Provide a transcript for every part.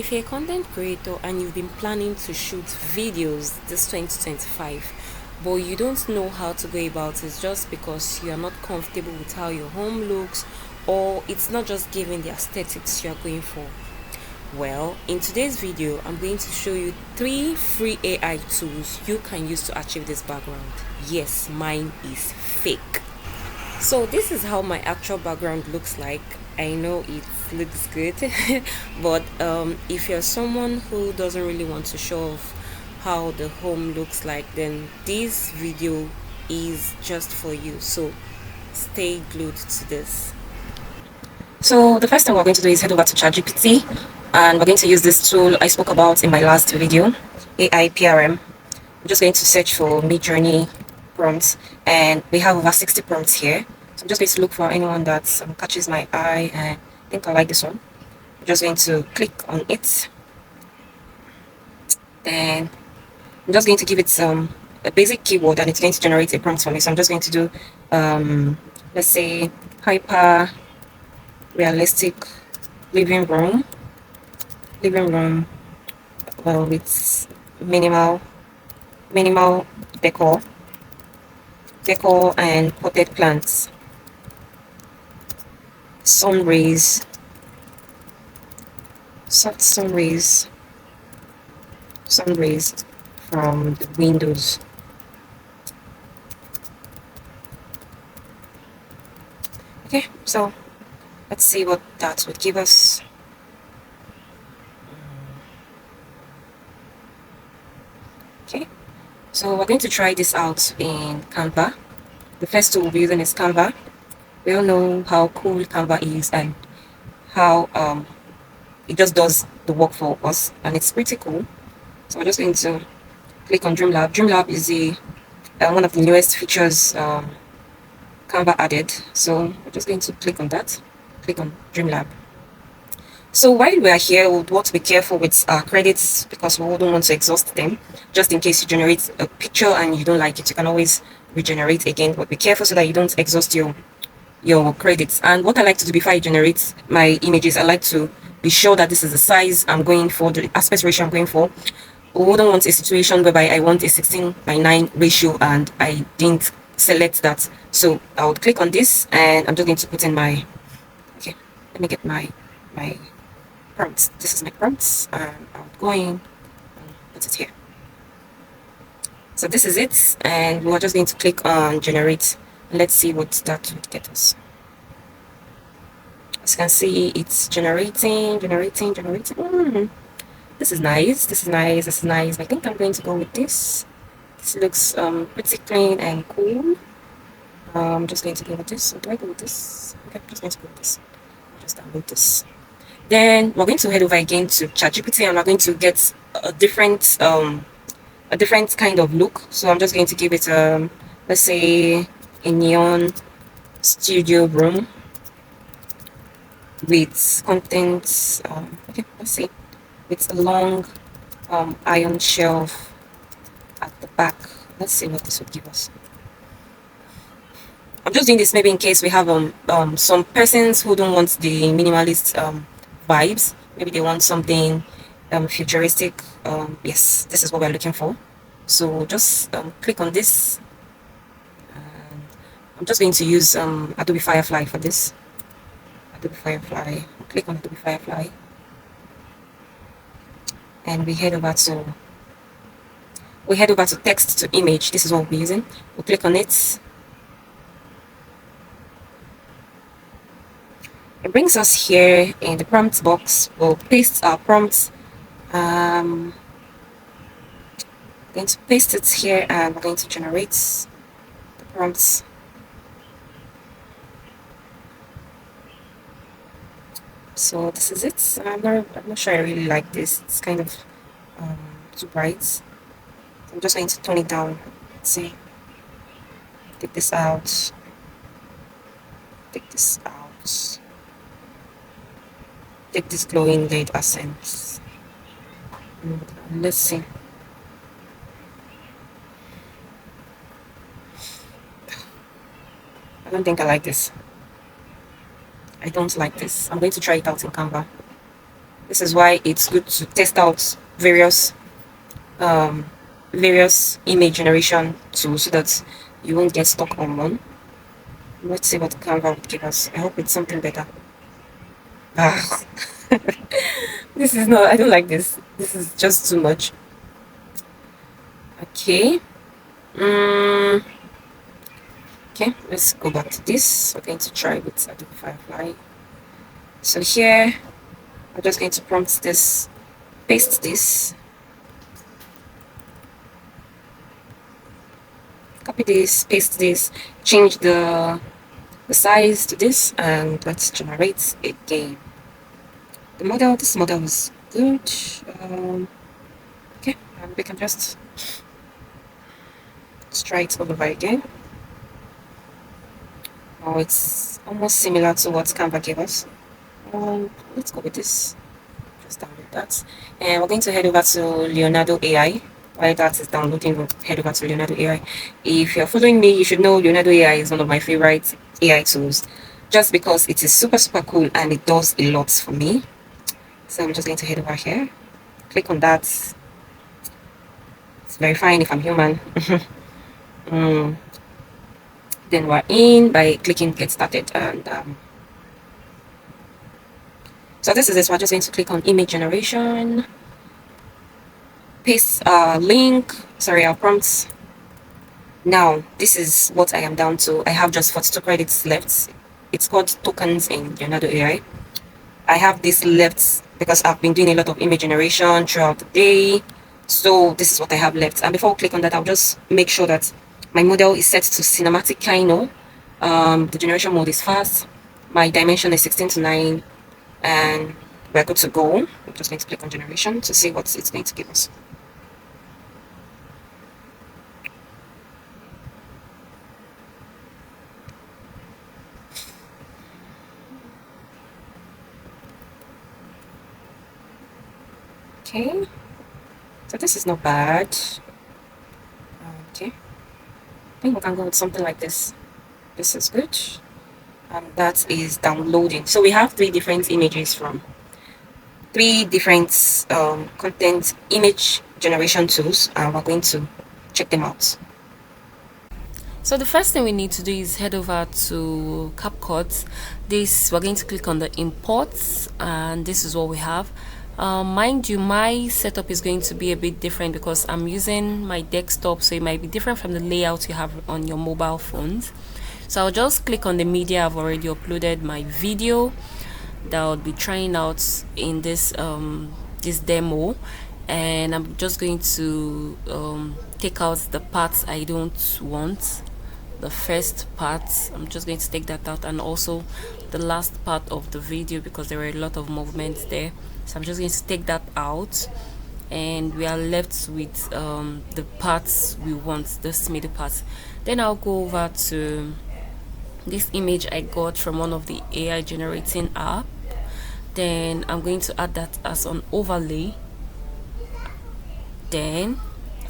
If you're a content creator and you've been planning to shoot videos this 2025, but you don't know how to go about it just because you are not comfortable with how your home looks, or it's not just giving the aesthetics you are going for, well, in today's video, I'm going to show you 3 free AI tools you can use to achieve this background. Yes, mine is fake. So this is how my actual background looks like. I know it looks good, but if you're someone who doesn't really want to show off how the home looks like, then this video is just for you. So stay glued to this. So the first thing we're going to do is head over to ChatGPT, and we're going to use this tool I spoke about in my last video, AI PRM. I'm just going to search for mid-journey prompts, and we have over 60 prompts here. So I'm just going to look for anyone that catches my eye, and I think I like this one. I'm just going to click on it. Then I'm just going to give it a basic keyword, and it's going to generate a prompt for me. So I'm just going to do, let's say, hyper realistic living room, well, with minimal decor and potted plants, sun rays, soft sun rays from the windows. Okay, so let's see what that would give us. Okay, so we're going to try this out in Canva. The first tool we'll be using is Canva. We all know how cool Canva is and how it just does the work for us, and it's pretty cool. So we're just going to click on Dreamlab. Dreamlab is the one of the newest features Canva added. So we're just going to click on that. Click on Dreamlab. So while we are here, we would want to be careful with our credits because we wouldn't want to exhaust them. Just in case you generate a picture and you don't like it, you can always regenerate again. But be careful so that you don't exhaust your credits. And what I like to do before I generate my images, I like to be sure that this is the size I'm going for, the aspect ratio I'm going for. We wouldn't want a situation whereby I want a 16:9 ratio and I didn't select that. So I would click on this, and I'm just going to put in my, okay, let me get my prompts. This is my prompts, and I'm going and put it here. So this is it, and we're just going to click on generate. Let's see what that would get us. As you can see, it's generating. This is nice. I think I'm going to go with this. This looks pretty clean and cool. I'm just going to go with this. So do I go with this? Okay, I'm just going to go with this. Just download this. Then we're going to head over again to ChatGPT, and we're going to get a different kind of look. So I'm just going to give it let's say a neon studio room with content. Okay, let's see, with a long iron shelf at the back. Let's see what this would give us. I'm just doing this maybe in case we have some persons who don't want the minimalist vibes. Maybe they want something futuristic. Yes, this is what we're looking for. So just click on this. And I'm just going to use Adobe Firefly for this. Adobe Firefly. Click on Adobe Firefly, and we head over to text to image. This is what we'll be using. We'll click on it. It brings us here in the prompt box. We'll paste our prompts. Going to paste it here, and we're going to generate the prompts. So this is it. I'm not sure I really like this. It's kind of too bright. So I'm just going to tone it down. Let's see. Take this out. Take this glowing LED accents. Let's see. I don't think I like this. I don't like this. I'm going to try it out in Canva. This is why it's good to test out um, various image generation tools so that you won't get stuck on one. Let's see what Canva would give us. I hope it's something better. Ah, this is not, I don't like this. This is just too much. Okay. Mm, okay, let's go back to this. We're going to try with Adobe Firefly. So here, I'm just going to prompt this, paste this, copy this, paste this, change the size to this, and let's generate a game. The model, this model is good. Okay, and we can just let's try it all over again. Oh, it's almost similar to what Canva gave us. Let's go with this. Just download that. And we're going to head over to Leonardo AI. While that is downloading, we'll head over to Leonardo AI. If you're following me, you should know Leonardo AI is one of my favorite AI tools just because it is super, super cool and it does a lot for me. So I'm just going to head over here. Click on that. It's verifying if I'm human. Then we're in by clicking get started, and so this is it. So we're just going to click on image generation, paste link, sorry, our prompts. Now this is what I am down to. I have just 42 credits left. It's called tokens in Leonardo AI. I have this left because I've been doing a lot of image generation throughout the day, so this is what I have left. And before I click on that, I'll just make sure that my model is set to cinematic Kino. The generation mode is fast. My dimension is 16:9, and we're good to go. I'm just going to click on generation to see what it's going to give us. Okay, so this is not bad. Okay, I think we can go with something like this. This is good. That is downloading. So we have three different images from three different content image generation tools, and we're going to check them out. So the first thing we need to do is head over to CapCut. This, we're going to click on the imports, and this is what we have. Mind you, my setup is going to be a bit different because I'm using my desktop, so it might be different from the layout you have on your mobile phones. So I'll just click on the media. I've already uploaded my video that I'll be trying out in this this demo, and I'm just going to take out the parts I don't want. The first part, I'm just going to take that out, and also the last part of the video because there were a lot of movements there. So I'm just going to take that out, and we are left with the parts we want, the middle parts. Then I'll go over to this image I got from one of the AI generating app. Then I'm going to add that as an overlay. Then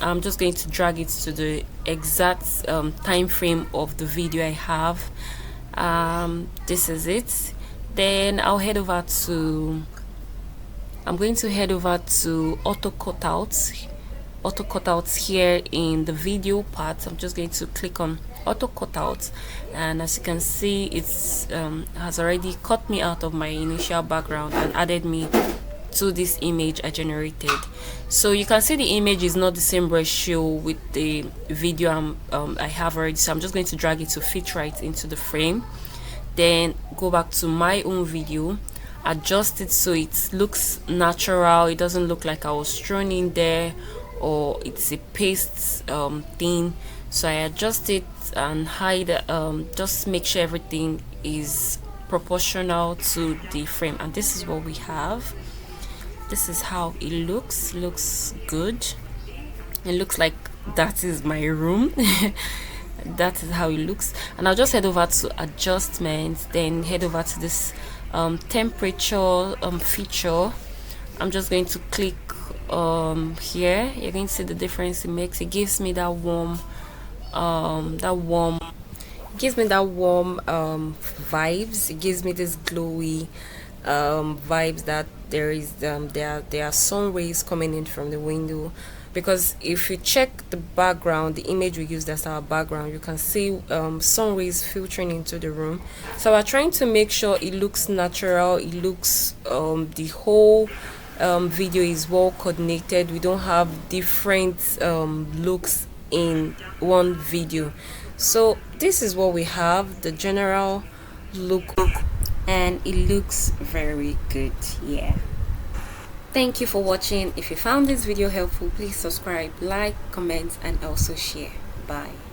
I'm just going to drag it to the exact time frame of the video I have. This is it. Then I'm going to head over to auto cutouts here in the video part. I'm just going to click on auto cutouts, and as you can see, it's has already cut me out of my initial background and added me to this image I generated. So you can see the image is not the same ratio with the video I have already, so I'm just going to drag it to fit right into the frame. Then go back to my own video, adjust it so it looks natural. It doesn't look like I was thrown in there or it's a paste thing. So I adjust it and hide, just make sure everything is proportional to the frame, and this is what we have. This is how it looks good. It looks like that is my room. That is how it looks. And I'll just head over to adjustments, then head over to this temperature feature. I'm just going to click here. You're going to see the difference it makes. It gives me that warm vibes. It gives me this glowy vibes that there are sun rays coming in from the window, because if you check the background, the image we used as our background, you can see sun rays filtering into the room. So we're trying to make sure it looks natural, it looks the whole video is well coordinated. We don't have different looks in one video. So this is what we have, the general look, and it looks very good. Yeah, thank you for watching. If you found this video helpful, please subscribe, like, comment, and also share. Bye.